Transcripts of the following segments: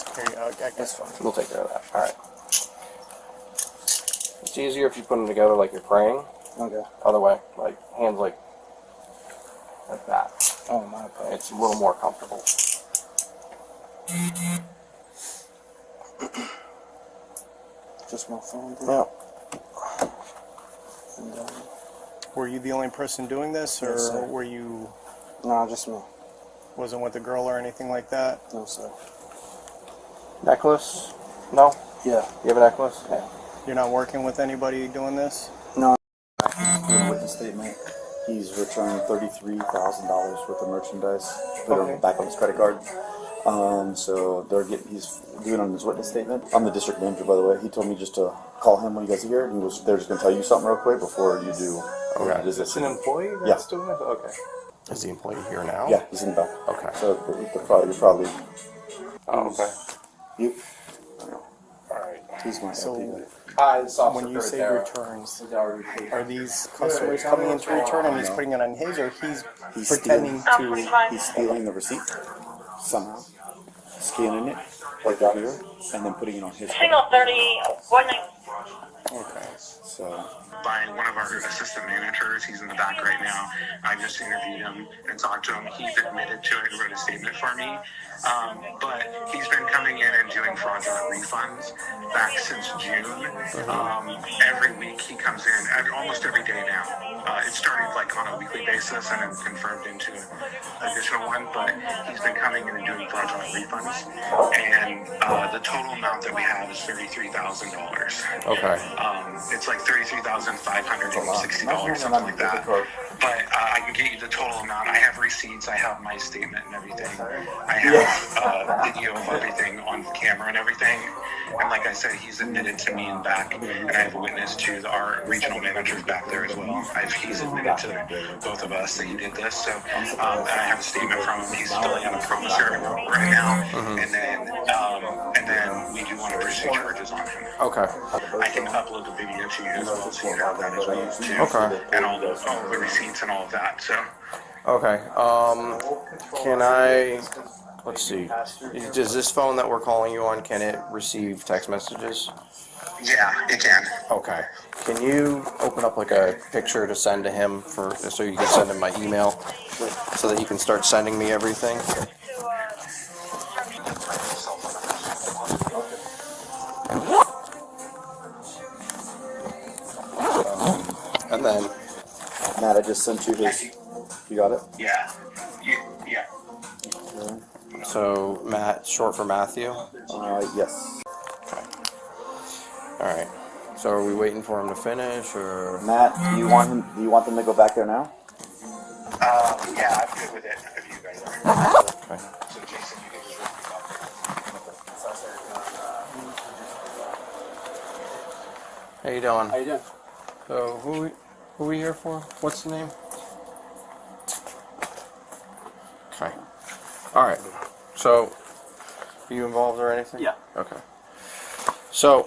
I guess fine. We'll take care of that. All right. It's easier if you put them together like you're praying. Okay. Other way, like hands like that. Oh, my apologies. It's a little more comfortable. Just my phone. Yeah. And, Were you the only person doing this, or Yes, sir. were you? no, just me. Wasn't with the girl or anything like that? No, sir. Necklace? No? Yeah. You have a necklace? Yeah. You're not working with anybody doing this? No. In a witness statement, he's returned $33,000 worth of merchandise, put Okay. it back on his credit card. So he's doing it on his witness statement. I'm the district manager, by the way. He told me just to call him when you guys are here. They're just gonna tell you something real quick before you do. Okay. Is It's an employee that's doing this? Okay. Is the employee here now? Yeah, he's in the back. Okay. So you're probably. Oh, okay. You. Alright. He's my So- LP. Hi, this When you say returns, are these customers coming in to return and he's putting it on his, or he's pretending to? He's stealing the receipt somehow, scanning it like that here, and then putting it on his. Single 30, 19. Okay. So. By one of our assistant managers. He's in the back right now. I just interviewed him and talked to him. He's admitted to it and wrote a statement for me. But he's been coming in and doing fraudulent refunds back since June. Every week he comes in, almost every day now. It started like on a weekly basis and then confirmed into an additional one, but he's been coming in and doing fraudulent refunds. And the total amount that we have is $33,000. Okay. It's like $33,560, something like that. But I can get you the total amount. I have receipts. I have my statement and everything. I have video of everything on camera and everything. And like I said, he's admitted to me and back, and I have a witness to our regional managers back there as well. He's admitted to both of us that he did this. So and I have a statement from him. He's filling out a promissory note right now, and then we do want to pursue charges on him. Okay. I can upload the video to you as well, so you have that as well too. Okay. And all the receipts and all of that. So. Okay. Can I... Let's see. Does this phone that we're calling you on, can it receive text messages? Yeah, it can. Okay. Can you open up like a picture to send to him so you can send him my email so that he can start sending me everything? And then... Matt, I just sent you his. You got it? Yeah. So, Matt, short for Matthew? Yes. Okay. Alright. So are we waiting for him to finish, or...? Matt, do you want them to go back there now? Yeah, I'm good with it. If you guys are. Okay. So Jason, you can just How you doing? How you doing? So, who are we here for? What's the name? Okay. Alright. So, are you involved or anything? Yeah. Okay. So,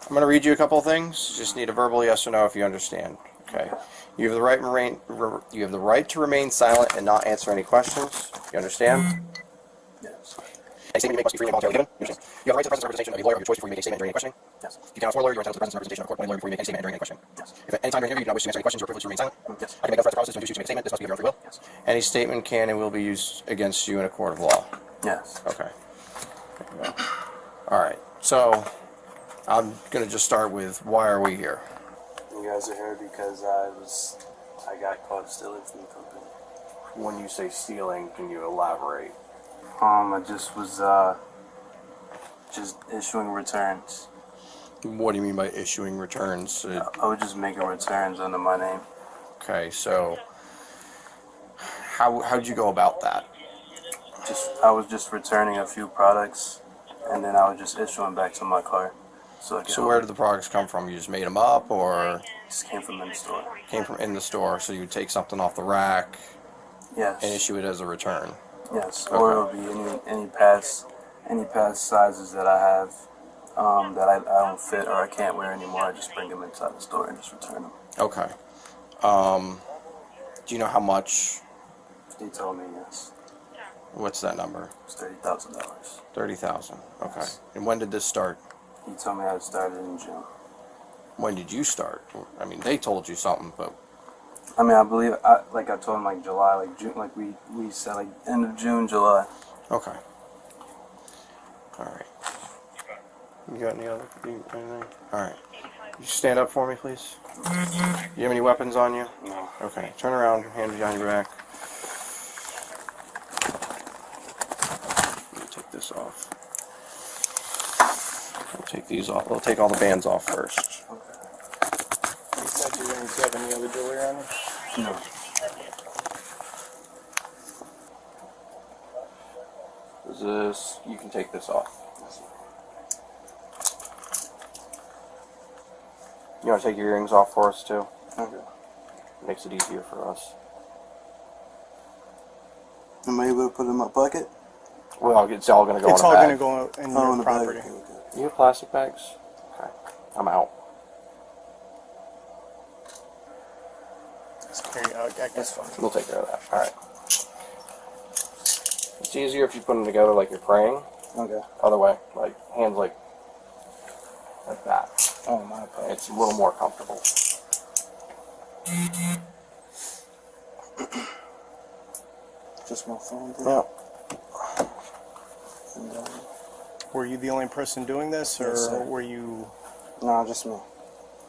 I'm going to read you a couple of things. You just need a verbal yes or no if you understand. Okay. You have the right to remain silent and not answer any questions. You understand? Yes. Any statement you make must be free and voluntarily given. You understand? You have the right to the presence and representation of a lawyer of your choice before you make a statement during any questioning. Yes. You cannot swear a lawyer. You are entitled to the presence and representation of a court when a lawyer before you make any statement during any questioning. Yes. If at any time during the interview you do not wish to answer any questions, you are privileged to remain silent. Yes. I can make no further promises to induce you to make a statement. This must be of your own free will. Yes. Any statement can and will be used against you in a court of law. Yes. Okay. Alright, so I'm going to just start with why are we here? You guys are here because I got caught stealing from the company. When you say stealing, can you elaborate? I just was just issuing returns. What do you mean by issuing returns? I was just making returns under my name. Okay, so how'd you go about that? I was just returning a few products, and then I was just issuing back to my car. So where did the products come from? You just made them up, or just came from in the store? Came from in the store, so you would take something off the rack Yes. and issue it as a return. Yes. Okay. Or it would be any past sizes that I have that I don't fit or I can't wear anymore. I just bring them inside the store and just return them. Okay. Do you know how much? They told me yes. What's that number? It's $30,000. 30,000. Okay. And when did this start? He told me I started in June. When did you start? I mean, they told you something, but I mean, I believe, like I told him, like July, like June, like we said, like end of June, July. okay. All right. You got anything? All right. You stand up for me, please. You have any weapons on you? No. Okay. Turn around, hands behind your back. Let me take this off. I'll take these off. We'll take all the bands off first. You said you didn't have any other jewelry on you? No. Is this? You can take this off. You want to take your earrings off for us too? Okay. Makes it easier for us. Am I able to put it in my bucket? Well, it's all going to go It's in a all bag. going to go in Oh, your in the property. bag. Okay. You have plastic bags? Okay. I'm out. Just carry out. I guess fine. We'll take care of that. Alright. It's easier if you put them together like you're praying. Okay. Other way. Like, hands like that. Oh, my apologies. It's a little more comfortable. Just my phone. Yeah. And, Were you the only person doing this, or Yes, sir. were you no, just me.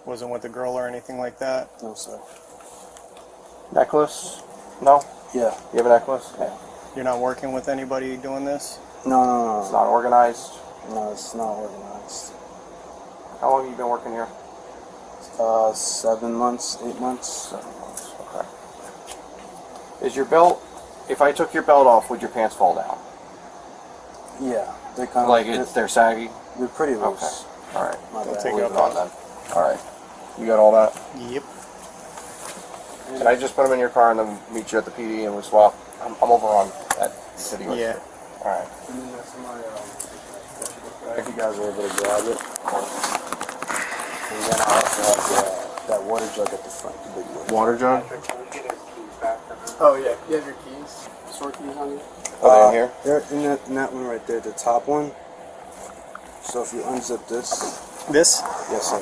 wasn't with a girl or anything like that? No, sir. Necklace? No? Yeah. You have a necklace? Yeah. You're not working with anybody doing this? No, It's not organized. no, it's not organized. How long have you been working here? 7 months, 8 months. 7 months. Okay. Is your belt, if I took your belt off, would your pants fall down? Yeah, they kind of Like they're saggy? they're pretty Okay. loose. Alright. My Don't bad. take We'll it leave it off. on then. Alright. You got all that? Yep. Can I just put them in your car and then meet you at the PD and we swap? I'm over on that city. Yeah. Alright. If you guys are able to grab it. And then I also have that water jug at the front, the big one. Water jug? Oh yeah, you have your keys, store keys on you. Are they in here? They're in that one right there, the top one. So if you unzip this, This? yes sir.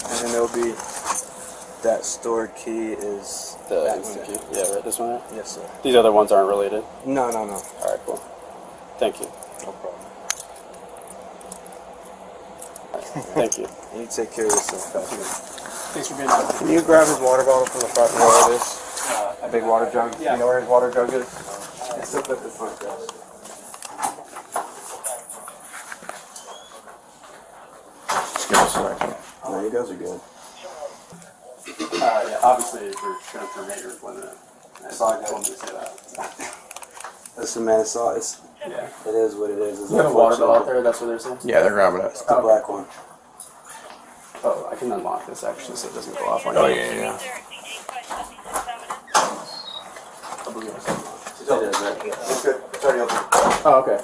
And then there'll be that store key is The that instant one. key. Yeah, right. This one. Right? Yes sir. These other ones aren't related. No. All right, cool. Thank you. No problem. Thank you. And you take care of yourself, Patrick. Thanks for being on. Can you grab his water bottle from the front and where it is? A big water jug? Yeah. You know where his water jug is? It's up at the front desk. Just give us a second. No, you guys are good. Yeah, obviously, if you're going to terminate your employment, I told me to say that. Listen, man, it's all Yeah. it is what it is. It's You have a water bill out unfortunate. there. That's what they're saying. Yeah, they're grabbing it. The black one. Oh, I can unlock this actually, so it doesn't go off on you. Oh, yeah. I believe I said unlock. It is, right? It's good. It's already open. Oh, okay.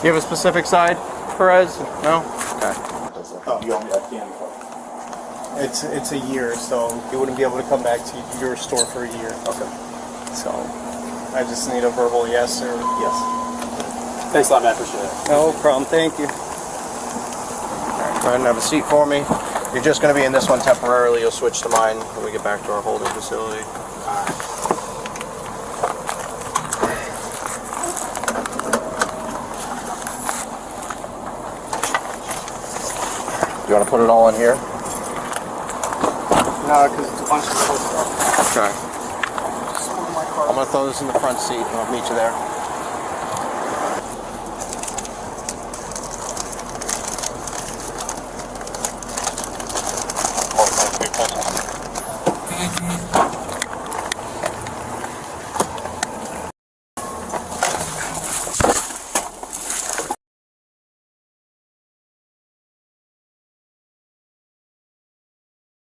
You have a specific side, Perez? No? Okay. You owe me that candy. It's a year, so you wouldn't be able to come back to your store for a year. Okay. So I just need a verbal yes or Yes. Thanks a lot, man. Appreciate it. no problem. Thank you. Go ahead and have a seat for me. You're just going to be in this one temporarily. You'll switch to mine when we get back to our holding facility. You want to put it all in here? No, because it's a bunch of stuff. Okay. I'm going to throw this in the front seat and I'll meet you there.